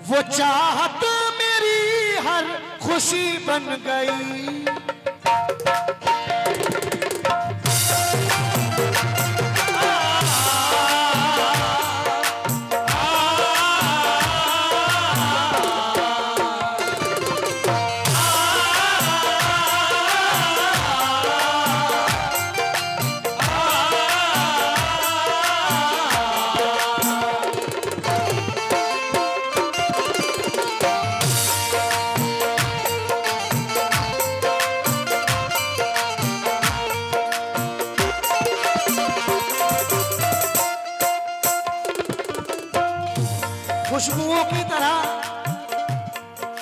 वो चाहत मेरी हर खुशी बन गई।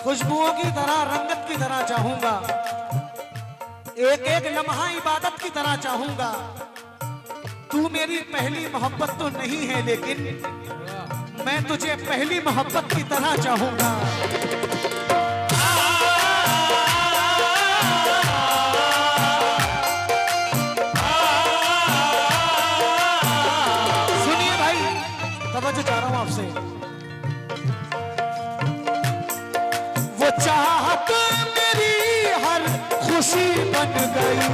खुशबुओं की तरह रंगत की तरह चाहूंगा, एक एक लम्हा इबादत की तरह चाहूंगा। तू मेरी पहली मोहब्बत तो नहीं है, लेकिन मैं तुझे पहली मोहब्बत की तरह चाहूंगा। सुनिए भाई, तवज्जो चाह रहा हूं आपसे। वो चाहत मेरी हर खुशी बन गई।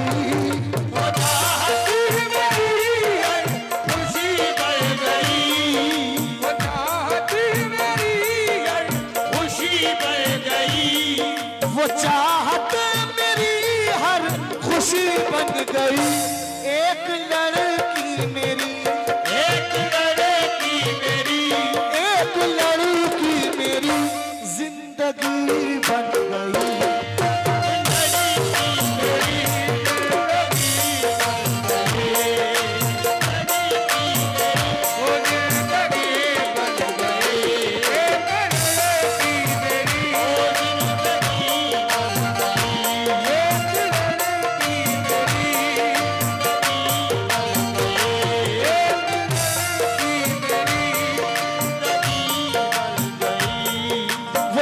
वो चाहत मेरी हर खुशी बन गई। वो चाहत मेरी हर खुशी बन गई। वो चाहत मेरी हर खुशी बन गई। एक लड़की मेरी, एक लड़की मेरी, एक लड़की मेरी जिंदगी बन गई।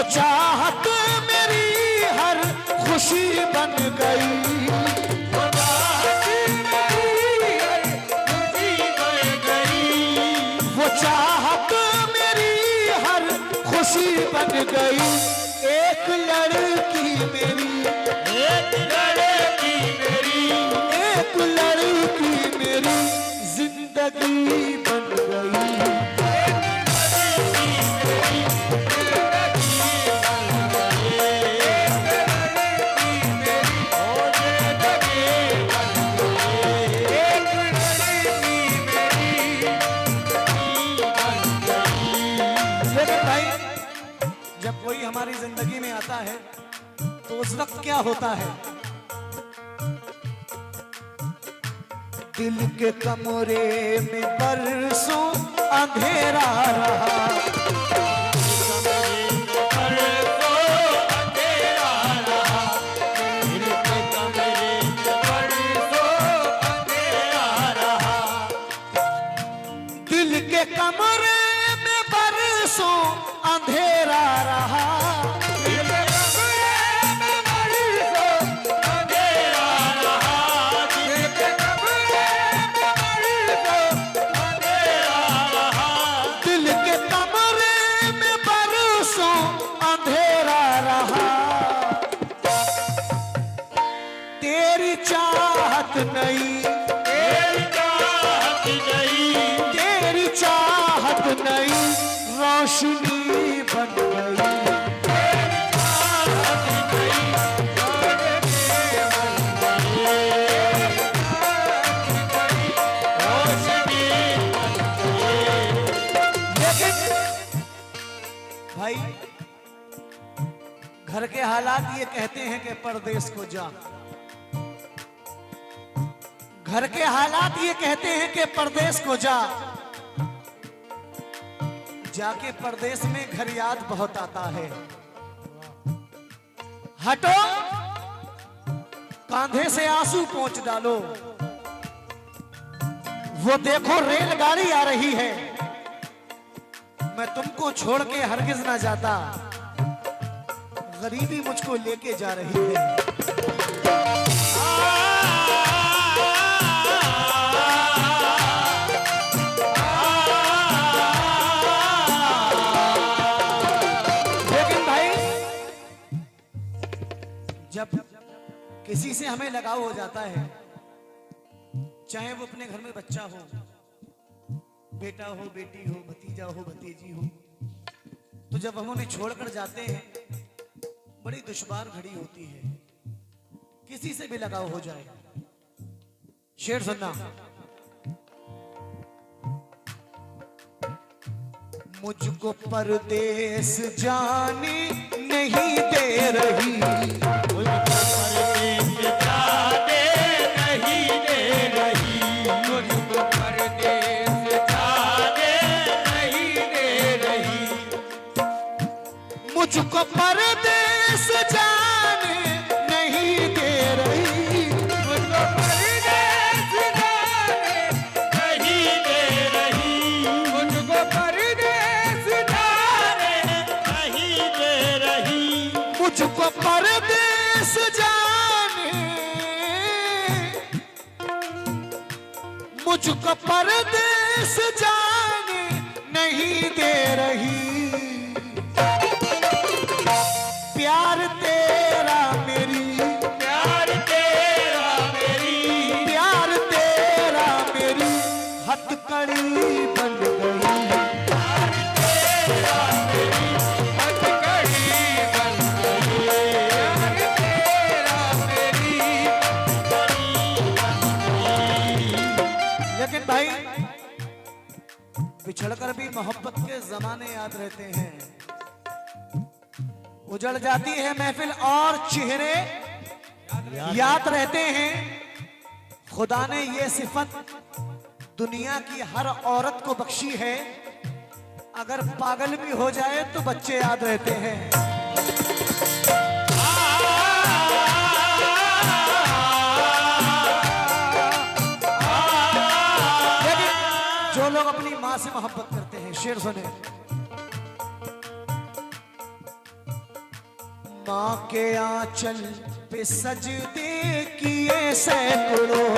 चाहत मेरी हर खुशी बन गई। वो चाहत मेरी हर खुशी बन गई। वो चाहत मेरी हर खुशी बन गई। एक लड़की मेरी, एक लड़की मेरी, एक लड़की मेरी जिंदगी बन गई। जब कोई हमारी जिंदगी में आता है तो उस वक्त क्या होता है? दिल के कमरे में बरसों अंधेरा रहा। दिल के कमरे में बरसों अंधेरा रहा। दिल के कमरे में बरसों अंधेरा रहा। तेरी चाहत नहीं, तेरी चाहत नहीं, तेरी चाहत नहीं रोशनी बन गई। भाई, घर के हालात ये कहते हैं कि परदेश को जा। घर के हालात ये कहते हैं कि परदेश को जा। जाके परदेश में घर याद बहुत आता है। हटो, कांधे से आंसू पोंछ डालो। वो देखो रेलगाड़ी आ रही है। मैं तुमको छोड़ के हरगिज ना जाता। गरीबी मुझको लेके जा रही है। किसी से हमें लगाव हो जाता है, चाहे वो अपने घर में बच्चा हो, बेटा हो, बेटी हो, भतीजा हो, भतीजी हो, तो जब हम उन्हें छोड़कर जाते हैं बड़ी दुश्वार घड़ी होती है। किसी से भी लगाव हो जाए। शेर सुनना। मुझको परदेस जाने नहीं दे रही, मुझको परदेस जाने नहीं दे रही, मुझको परदेस जाने नहीं दे रही, मुझको परदेस जाने नहीं दे रही, मुझको परदेस जाने नहीं दे रही, मुझको परदेस जाने नहीं दे रही, मुझको परदेस जाने, मुझको परदेस जाने नहीं दे रही। प्यार तेरा मेरी, प्यार तेरा मेरी, प्यार तेरा मेरी हथकड़ी बन गई, प्यार तेरा मेरी हथकड़ी बन गई, प्यार तेरा मेरी हथकड़ी बन गई। लेकिन भाई बिछड़कर भी मोहब्बत के जमाने याद रहते हैं। उजड़ जाती है महफिल और चेहरे याद रहते हैं। खुदा ने ये सिफत दुनिया की हर औरत को बख्शी है, अगर पागल भी हो जाए तो बच्चे याद रहते हैं। लेकिन जो लोग अपनी माँ से मोहब्बत करते हैं, शेर सुने। माँ के आंचल पे सजदे किए सैकड़ों,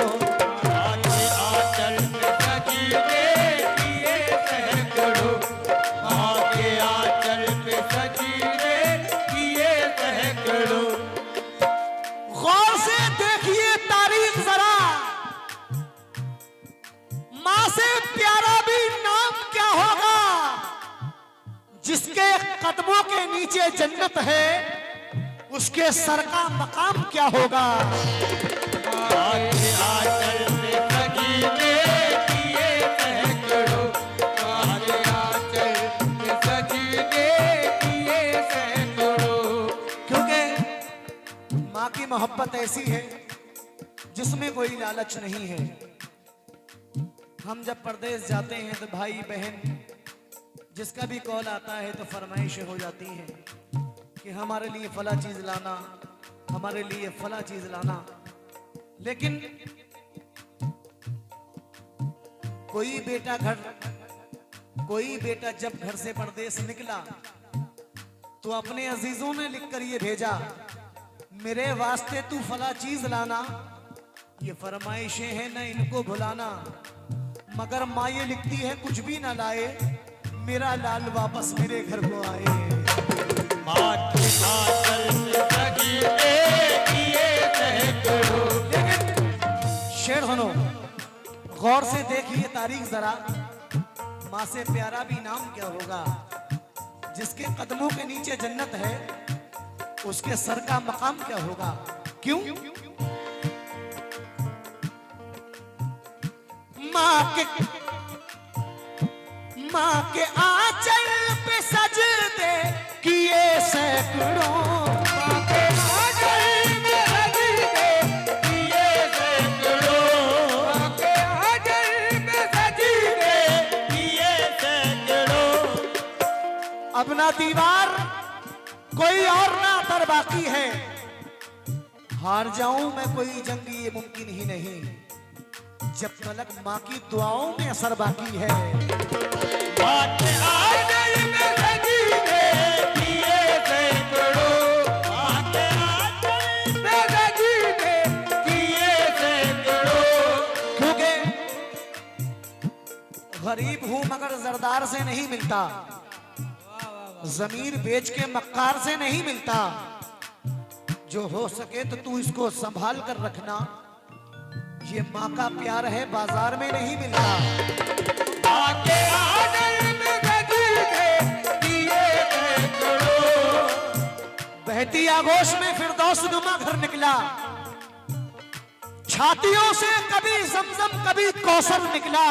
माँ के आंचल पे सजदे किए सैकड़ों, माँ के आंचल पे सजदे किए सैकड़ों। गौर से देखिए तारीख जरा, माँ से प्यारा भी नाम क्या होगा, जिसके कदमों के नीचे जन्नत है उसके सर का मकाम क्या होगा। क्योंकि माँ की मोहब्बत ऐसी है जिसमें कोई लालच नहीं है। हम जब परदेश जाते हैं तो भाई बहन जिसका भी कॉल आता है तो फरमाइशें हो जाती हैं कि हमारे लिए फला चीज लाना, हमारे लिए फला चीज लाना। लेकिन कोई बेटा जब घर से परदेश निकला तो अपने अजीजों ने लिखकर ये भेजा, मेरे वास्ते तू फला चीज लाना। ये फरमाइशें हैं न इनको भुलाना, मगर माँ ये लिखती है कुछ भी ना लाए, मेरा लाल वापस मेरे घर को आए। शेर सुनो, गौर से देखिए तारीख जरा। माँ से प्यारा भी नाम क्या होगा, जिसके कदमों के नीचे जन्नत है उसके सर का मकाम क्या होगा। क्यों? माँ के आंचल पे सजदे किए सैकड़ों, माँ के आंचल पे सजदे किए सैकड़ों, माँ के आंचल पे सजदे किए सैकड़ों। अब ना दीवार कोई और ना दर बाकी है, हार जाऊं मैं कोई जंग ये मुमकिन ही नहीं, जब तलक माँ की दुआओं में असर बाकी है। क्योंकि गरीब हूं मगर जरदार से नहीं मिलता, जमीन बेच के मक्कार से नहीं मिलता, जो हो सके तो तू इसको संभाल कर रखना। ये माँ का प्यार है, बाजार में नहीं मिलता। आके आंगन में बहती आगोश में फिरदौस नुमा घर निकला। छातियों से कभी जमजम कभी कौसर निकला।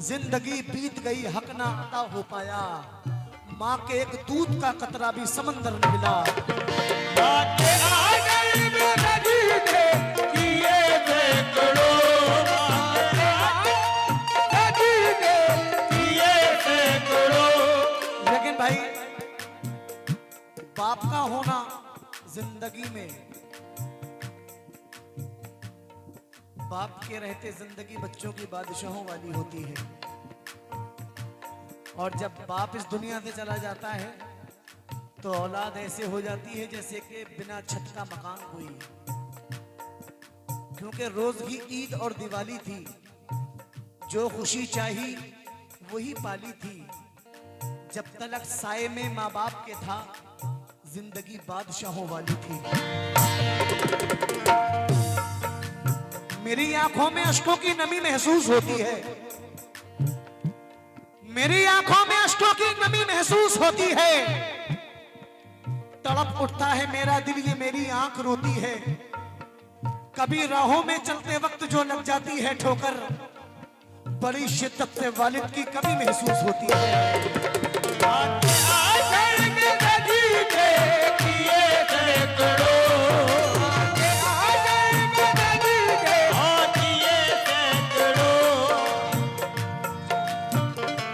जिंदगी बीत गई, हक ना अता हो पाया। माँ के एक दूध का कतरा भी समंदर निकला। आके आंगन में नदी थे किए थे करो, नदी थे किए थे करो। लेकिन भाई बाप का होना जिंदगी में, बाप के रहते जिंदगी बच्चों की बादशाहों वाली होती है। और जब बाप इस दुनिया से चला जाता है तो औलाद ऐसे हो जाती है जैसे कि बिना छत का मकान कोई। क्योंकि रोज की ईद और दिवाली थी, जो खुशी चाही वही पाली थी। जब तलक साए में माँ बाप के था, जिंदगी बादशाहों वाली थी। मेरी आंखों में अश्कों की नमी महसूस होती है, मेरी आंखों में अश्कों की नमी महसूस होती है। तड़प उठता है मेरा दिल, ये मेरी आंख रोती है। कभी राहों में चलते वक्त जो लग जाती है ठोकर, बड़ी शिद्दत से वालिद की कमी महसूस होती है।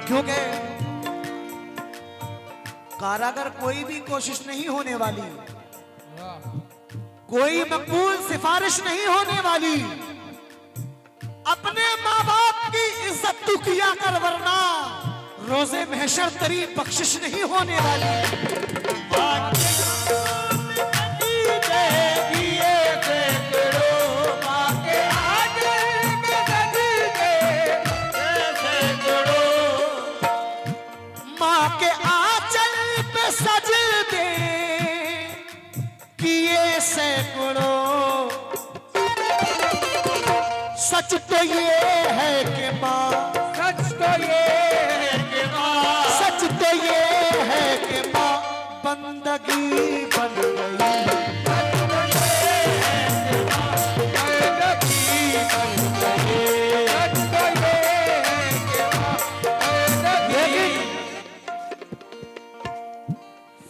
क्योंकि कारागर कोई भी कोशिश नहीं होने वाली, कोई मकबूल सिफारिश नहीं होने वाली। अपने माँ बाप की इज्जत तू किया कर, वरना रोजे महशर तेरी बख्शिश नहीं होने वाली। माँ के आंचल पे सजदे किए सैकड़ों। सच तो ये है कि माँ, सच तो ये है कि माँ, सच तो ये है कि माँ बंदगी बन गई।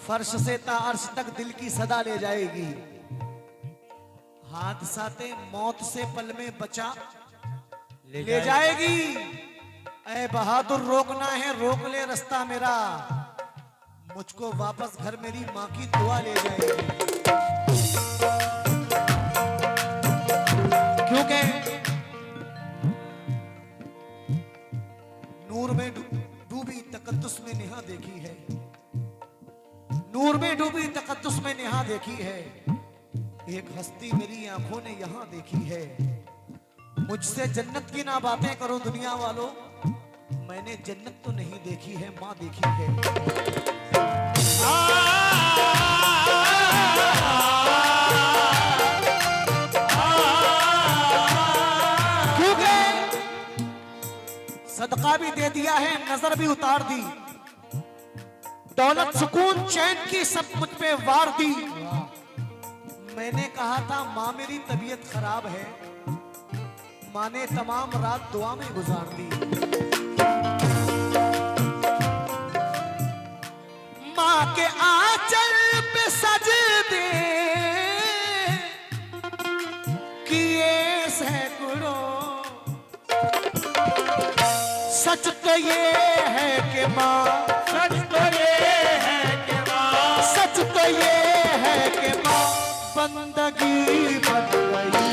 फर्श से तार्श तक दिल की सदा ले जाएगी। हादसाते मौत से पल में बचा ले जाएगी। ऐ बहादुर रोकना है रोक ले रास्ता मेरा, मुझको वापस घर मेरी माँ की दुआ ले जाएगी। क्योंकि नूर में डूबी तकद्दुस में नेहा देखी है, नूर में डूबी तकद्दुस में नेहा देखी है। एक हस्ती मेरी आंखों ने यहां देखी है। मुझसे जन्नत की ना बातें करो दुनिया वालों, मैंने जन्नत तो नहीं देखी है, मां देखी है। क्योंकि सदका भी दे दिया है, नजर भी उतार दी, दौलत सुकून चैन की सब मुझ पे वार दी। मैंने कहा था माँ मेरी तबीयत खराब है, माँ ने तमाम रात दुआ में गुजार दी। माँ के आंचल पे सजदे किए सैकड़ों। सच तो ये है कि माँ, सच तो ये है कि माँ, सच तो ये है कि माँ बंदगी बन गई।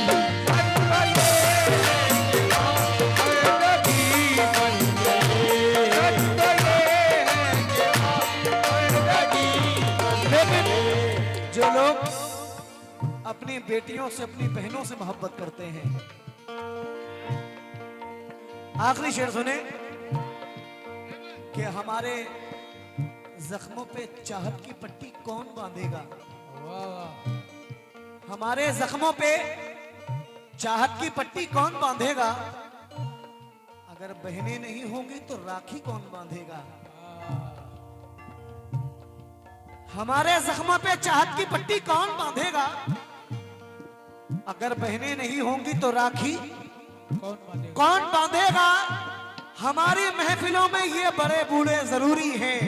लेकिन जो लोग अपनी बेटियों से अपनी बहनों से मोहब्बत करते हैं, आखिरी शेर सुने कि हमारे जख्मों पे चाहत की पट्टी कौन बांधेगा। हमारे जख्मों पे चाहत की पट्टी कौन बांधेगा? अगर बहनें नहीं होंगी तो राखी कौन बांधेगा? हमारे जख्मों पे चाहत की पट्टी कौन बांधेगा? अगर बहनें नहीं होंगी तो राखी कौन बांधेगा? हमारी महफिलों में ये बड़े बूढ़े जरूरी हैं,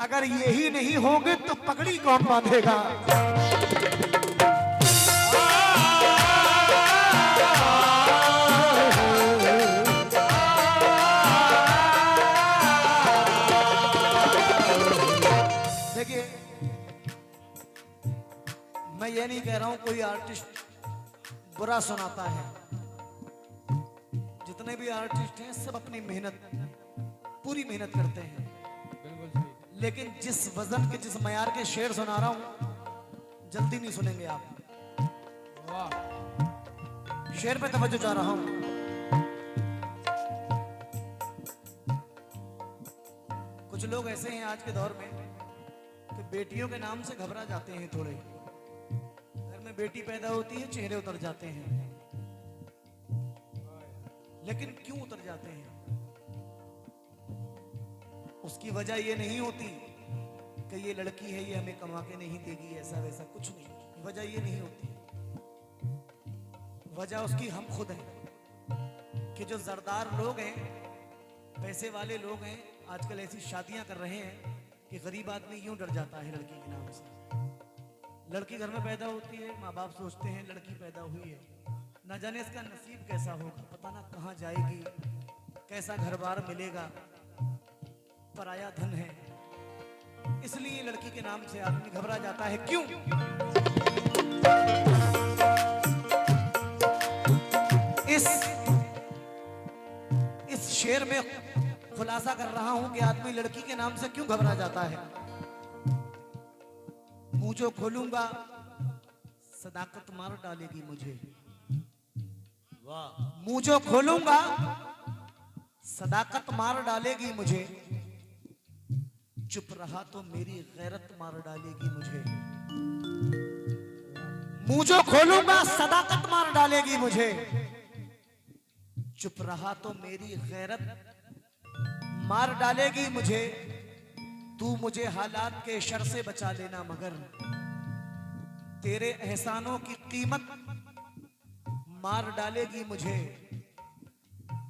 अगर यही नहीं होंगे तो पगड़ी कौन बांधेगा? देखिए, मैं ये नहीं कह रहा हूं कोई आर्टिस्ट बुरा सुनाता है। जितने भी आर्टिस्ट हैं सब अपनी मेहनत, पूरी मेहनत करते हैं। लेकिन जिस वजन के, जिस मयार के शेर सुना रहा हूं, जल्दी नहीं सुनेंगे आप। शेर पे तवज्जो जा रहा हूं। कुछ लोग ऐसे हैं आज के दौर में कि बेटियों के नाम से घबरा जाते हैं। थोड़े घर में बेटी पैदा होती है, चेहरे उतर जाते हैं। लेकिन क्यों उतर जाते हैं? उसकी वजह ये नहीं होती कि ये लड़की है, ये हमें कमा के नहीं देगी, ऐसा वैसा कुछ नहीं। वजह ये नहीं होती। वजह उसकी हम खुद हैं कि जो जरदार लोग हैं, पैसे वाले लोग हैं, आजकल ऐसी शादियां कर रहे हैं कि गरीब आदमी यूं डर जाता है लड़की के नाम से। लड़की घर में पैदा होती है, माँ बाप सोचते हैं लड़की पैदा हुई है, न जाने इसका नसीब कैसा होगा, पता ना कहाँ जाएगी, कैसा घर बार मिलेगा, पराया धन है। इसलिए लड़की के नाम से आदमी घबरा जाता है। क्यों? इस शेर में खुलासा कर रहा हूं कि आदमी लड़की के नाम से क्यों घबरा जाता है। मुंह जो खोलूंगा सदाकत मार डालेगी मुझे। वाह। मुंह जो खोलूंगा सदाकत मार डालेगी मुझे, चुप रहा तो मेरी गैरत मार डालेगी मुझे। मुंह जो खोलूंगा सदाकत मार डालेगी मुझे, चुप रहा तो मेरी गैरत मार डालेगी मुझे। तू मुझे हालात के शर से बचा लेना, मगर तेरे एहसानों की कीमत मार डालेगी मुझे।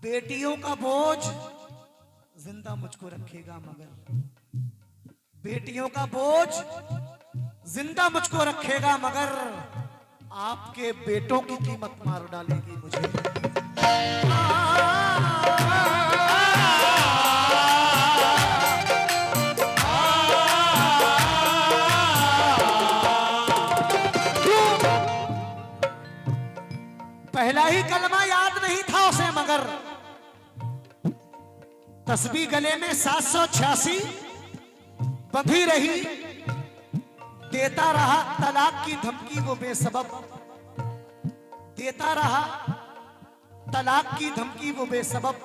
बेटियों का बोझ जिंदा मुझको रखेगा, मगर बेटियों का बोझ जिंदा मुझको रखेगा, मगर आपके बेटों की कीमत मार डालेगी मुझे। पहला ही कलमा याद नहीं था उसे, मगर तस्बीह गले में 786 बंधी रही। देता रहा तलाक की धमकी वो बेसबब, देता रहा तलाक की धमकी वो बेसबब।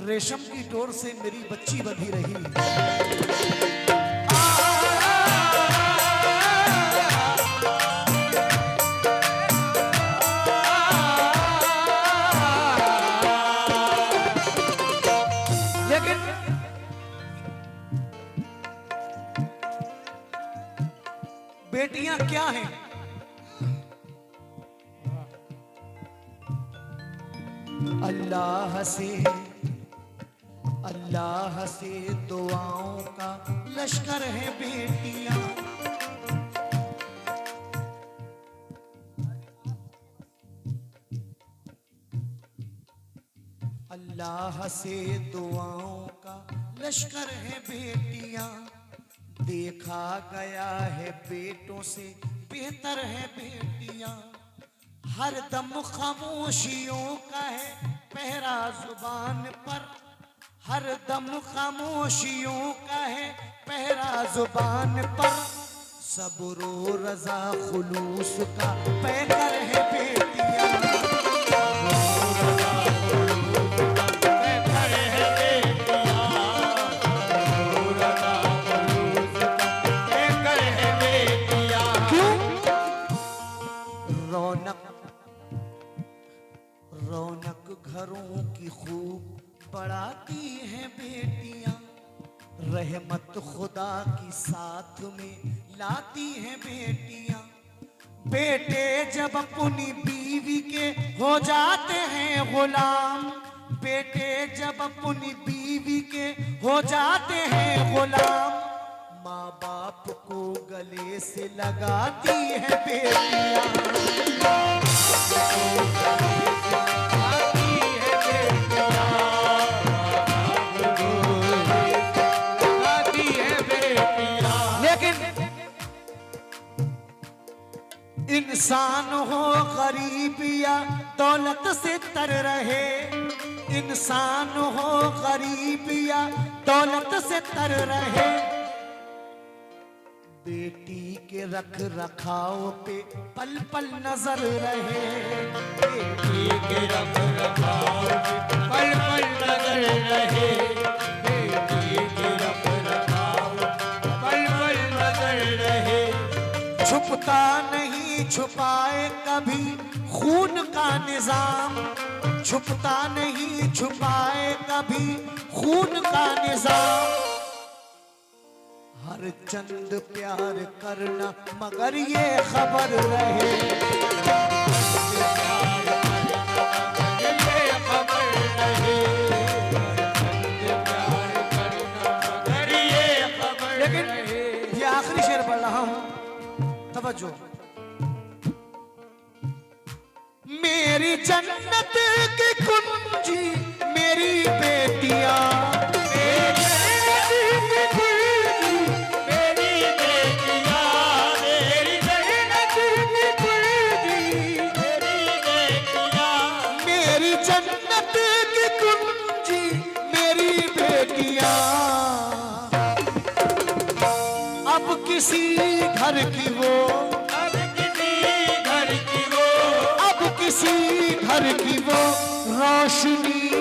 रेशम की डोर से मेरी बच्ची बंधी रही। बेटियां क्या हैं? अल्लाह से दुआओं का लश्कर है बेटियां। अल्लाह से दुआओं का लश्कर है बेटियां। देखा गया है बेटों से बेहतर है बेटियां। हर दम खामोशियों का है पहरा जुबान पर, हर दम खामोशियों का है पहरा जुबान पर। सब्र रजा खुलूस का पैकर है बेटियां। रहमत खुदा की साथ में लाती हैं बेटियां। बेटे जब अपनी बीवी के हो जाते हैं गुलाम, बेटे जब अपनी बीवी के हो जाते हैं गुलाम, माँ बाप को गले से लगाती है बेटियां। लेकिन इंसान हो गरीब या दौलत से तर रहे, इंसान हो गरीब या दौलत से तर रहे, बेटी के रख रखाव पे पल पल नजर रहे, बेटी के रख रखाव पे पल पल नजर रहे, बेटी के रख रखाव पल पल नजर रहे। छुपता नहीं छुपाए कभी खून का निजाम, छुपता नहीं छुपाए कभी खून का निजाम। हर चंद प्यार करना मगर ये खबर रहे, ये खबर रहे, प्यार करना मगर ये खबर लेकिन रहे। ये आखिरी शेर पढ़ रहा हूं, तवज्जो। मेरी जन्नत की कुंजी मेरी बेटियां, किसी घर की वो, अब किसी घर की वो, अब किसी घर की वो रोशनी